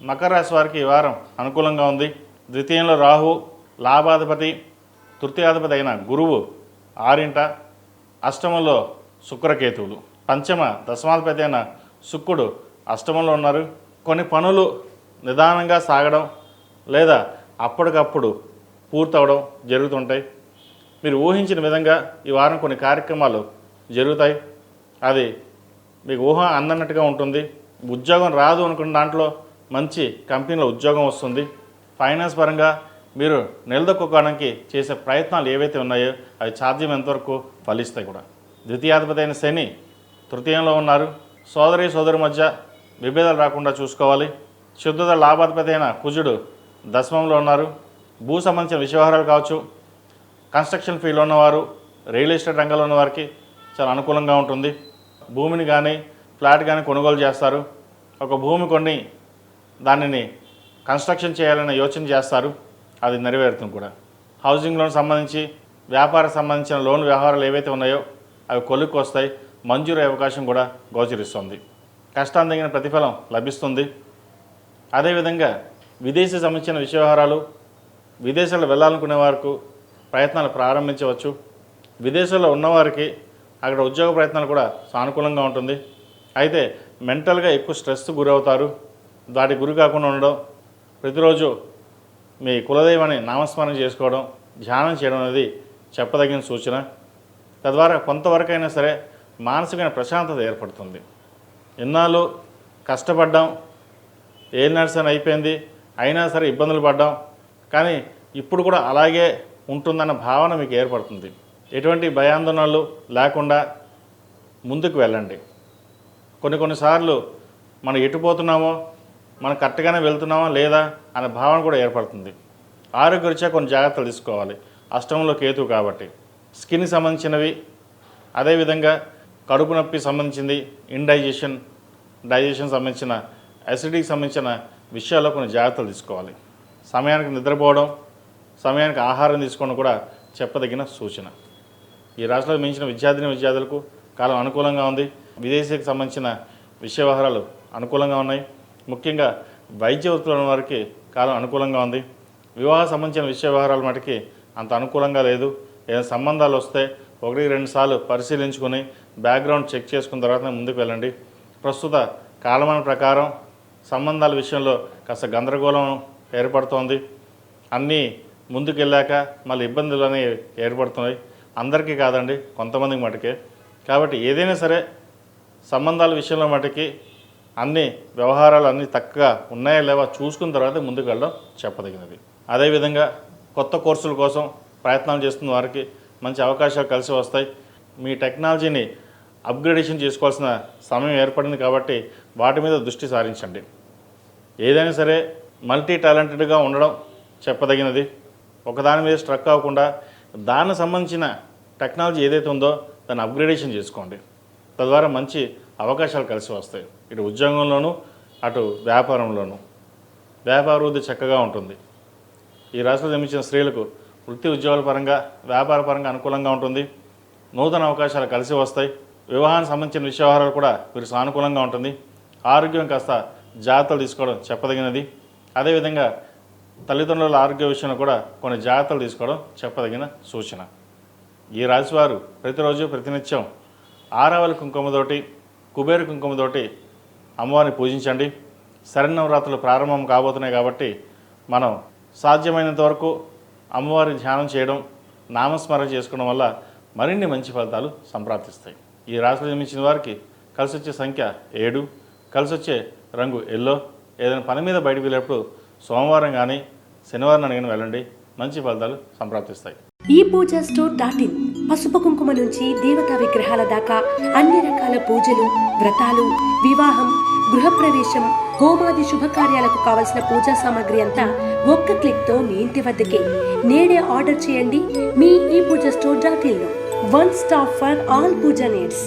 మకర రాశి వారికి ఈ వారం అనుకూలంగా ఉంది. ద్వితీయంలో రాహు, లాభాధిపతి, తృతీయాధిపతి అయిన గురువు 6వ, అష్టమంలో శుక్రకేతువులు, పంచమ దశమాధిపతి అయిన శుక్రుడు అష్టమంలో ఉన్నారు. కొన్ని పనులు నిదానంగా సాగడం లేదా అప్పటికప్పుడు పూర్తవడం జరుగుతుంటాయి. మీరు ఊహించిన విధంగా ఈ వారం కొన్ని కార్యక్రమాలు జరుగుతాయి. అది మీకు ఊహ అందన్నట్టుగా ఉంటుంది. ఉద్యోగం రాదు అనుకున్న దాంట్లో మంచి కంపెనీలో ఉద్యోగం వస్తుంది. ఫైనాన్స్ పరంగా మీరు నిలదొక్కుకోవడానికి చేసే ప్రయత్నాలు ఏవైతే ఉన్నాయో అవి సాధ్యమైనంతవరకు ఫలిస్తాయి కూడా. ద్వితీయాధిపతి అయిన శని తృతీయంలో ఉన్నారు. సోదరి మధ్య విభేదాలు రాకుండా చూసుకోవాలి. శుద్ధత లాభాధిపతి అయిన కుజుడు దశమంలో ఉన్నారు. భూ సంబంధించిన విషయవహారాలు కావచ్చు, కన్స్ట్రక్షన్ ఫీల్డ్లో ఉన్నవారు, రియల్ ఎస్టేట్ రంగంలో ఉన్నవారికి చాలా అనుకూలంగా ఉంటుంది. భూమిని కానీ ఫ్లాట్ కానీ కొనుగోలు చేస్తారు. ఒక భూమి కొని దానిని కన్స్ట్రక్షన్ చేయాలనే యోచన చేస్తారు. అది నెరవేరుతుంది కూడా. హౌసింగ్ లోన్ సంబంధించి, వ్యాపారం సంబంధించిన లోన్ వ్యవహారాలు ఏవైతే ఉన్నాయో అవి కొలుక్కు వస్తాయి. మంజూరు అవకాశం కూడా గోచరిస్తుంది. కష్టాన్ని తగిన ప్రతిఫలం లభిస్తుంది. అదేవిధంగా విదేశీ సంబంధించిన విషయ వ్యవహారాలు, విదేశాల్లో వెళ్ళాలనుకునే వారికి ప్రయత్నాలు ప్రారంభించవచ్చు. విదేశాల్లో ఉన్నవారికి అక్కడ ఉద్యోగ ప్రయత్నాలు కూడా సానుకూలంగా ఉంటుంది. అయితే మెంటల్గా ఎక్కువ స్ట్రెస్ గురవుతారు. వాటి గురి కాకుండా ఉండడం, ప్రతిరోజు మీ కులదైవాన్ని నామస్మరణ చేసుకోవడం, ధ్యానం చేయడం అనేది చెప్పదగిన సూచన. తద్వారా కొంతవరకైనా సరే మానసికమైన ప్రశాంతత ఏర్పడుతుంది. ఇన్నాళ్ళు కష్టపడ్డాం, ఏ నర్సన్ అయిపోయింది, అయినా సరే ఇబ్బందులు పడ్డాం, కానీ ఇప్పుడు కూడా అలాగే ఉంటుందన్న భావన మీకు ఏర్పడుతుంది. ఎటువంటి భయాందోళనలు లేకుండా ముందుకు వెళ్ళండి. కొన్నిసార్లు మనం ఎటుపోతున్నామో, మనం కరెక్ట్గానే వెళ్తున్నామా లేదా అనే భావన కూడా ఏర్పడుతుంది. ఆరోగ్యరీత్యా కొన్ని జాగ్రత్తలు తీసుకోవాలి. అష్టమంలో కేతువు కాబట్టి స్కిన్కి సంబంధించినవి, అదేవిధంగా కడుపు నొప్పి సంబంధించింది, డైజెషన్ సంబంధించిన, అసిడిటీకి సంబంధించిన విషయాల్లో కొన్ని జాగ్రత్తలు తీసుకోవాలి. సమయానికి నిద్రపోవడం, సమయానికి ఆహారం తీసుకోవడం కూడా చెప్పదగిన సూచన. ఈ రాష్ట్రంలో మించిన విద్యార్థులకు కాలం అనుకూలంగా ఉంది. విదేశీకి సంబంధించిన విషయ వ్యవహారాలు అనుకూలంగా ఉన్నాయి. ముఖ్యంగా వైద్య వృత్తుల వారికి కాలం అనుకూలంగా ఉంది. వివాహ సంబంధించిన విషయ వ్యవహారాల మటుకి అంత అనుకూలంగా లేదు. ఏదైనా సంబంధాలు వస్తే 1-2 సార్లు పరిశీలించుకొని బ్యాక్గ్రౌండ్ చెక్ చేసుకున్న తర్వాత ముందుకు వెళ్ళండి. ప్రస్తుత కాలమాన ప్రకారం సంబంధాల విషయంలో కాస్త గందరగోళం ఏర్పడుతోంది. అన్నీ ముందుకు వెళ్ళాక మళ్ళీ ఇబ్బందులు అనేవి ఏర్పడుతున్నాయి. అందరికీ కాదండి, కొంతమందికి మటుకే. కాబట్టి ఏదైనా సరే సంబంధాల విషయంలో మటుకి అన్ని వ్యవహారాలు అన్నీ చక్కగా ఉన్నాయా లేవా చూసుకున్న తర్వాత ముందుకు వెళ్ళడం చెప్పదగినది. అదేవిధంగా కొత్త కోర్సుల కోసం ప్రయత్నాలు చేస్తున్న వారికి మంచి అవకాశాలు కలిసి వస్తాయి. మీ టెక్నాలజీని అప్గ్రేడేషన్ చేసుకోవాల్సిన సమయం ఏర్పడింది కాబట్టి వాటి మీద దృష్టి సారించండి. ఏదైనా సరే మల్టీ టాలెంటెడ్గా ఉండడం చెప్పదగినది. ఒకదాని మీద స్ట్రక్ అవ్వకుండా దానికి సంబంధించిన టెక్నాలజీ ఏదైతే ఉందో దాన్ని అప్గ్రేడేషన్ చేసుకోండి. తద్వారా మంచి అవకాశాలు కలిసి వస్తాయి. ఇటు ఉద్యోగంలోనూ అటు వ్యాపారంలోనూ వ్యాపార వృద్ధి చక్కగా ఉంటుంది. ఈ రాశిలో జన్మించిన స్త్రీలకు వృత్తి ఉద్యోగాల పరంగా, వ్యాపార పరంగా అనుకూలంగా ఉంటుంది. నూతన అవకాశాలు కలిసి వస్తాయి. వివాహానికి సంబంధించిన విషయవహారాలు కూడా వీరు సానుకూలంగా ఉంటుంది. ఆరోగ్యం కాస్త జాగ్రత్తలు తీసుకోవడం చెప్పదగినది. అదేవిధంగా తల్లిదండ్రుల ఆరోగ్య విషయంలో కూడా కొన్ని జాగ్రత్తలు తీసుకోవడం చెప్పదగిన సూచన. ఈ రాశివారు ప్రతిరోజు ప్రతినిత్యం ఆరావళి కుంకుమతోటి, కుబేర కుంకుమతోటి అమ్మవారిని పూజించండి. శరన్నవరాత్రులు ప్రారంభం కాబోతున్నాయి కాబట్టి మనం సాధ్యమైనంత వరకు అమ్మవారి ధ్యానం చేయడం, నామస్మరణ చేసుకోవడం వల్ల మరిన్ని మంచి ఫలితాలు సంప్రాప్తిస్తాయి. ఈ రాశిలో జన్మించిన వారికి కలిసి వచ్చే సంఖ్య 7, కలిసి వచ్చే రంగు ఎల్లో. ఏదైనా పని మీద బయటకు వెళ్ళేప్పుడు సోమవారం కానీ శనివారం అడిగిన వెళ్ళండి, మంచి ఫలితాలు సంప్రాప్తిస్తాయి. ఈ పూజా స్టోర్.in పసుపు కుంకుమ నుంచి దేవతా విగ్రహాల దాకా అన్ని రకాల పూజలు, వ్రతాలు, వివాహం, గృహప్రవేశం, హోమాది శుభకార్యాలకు కావలసిన పూజా సామాగ్రి అంతా ఒక్క క్లిక్తో మీ ఇంటి వద్దకే. నేడే ఆర్డర్ చేయండి మీ ఈ పూజా స్టోర్.in లో. One stop for all pooja needs.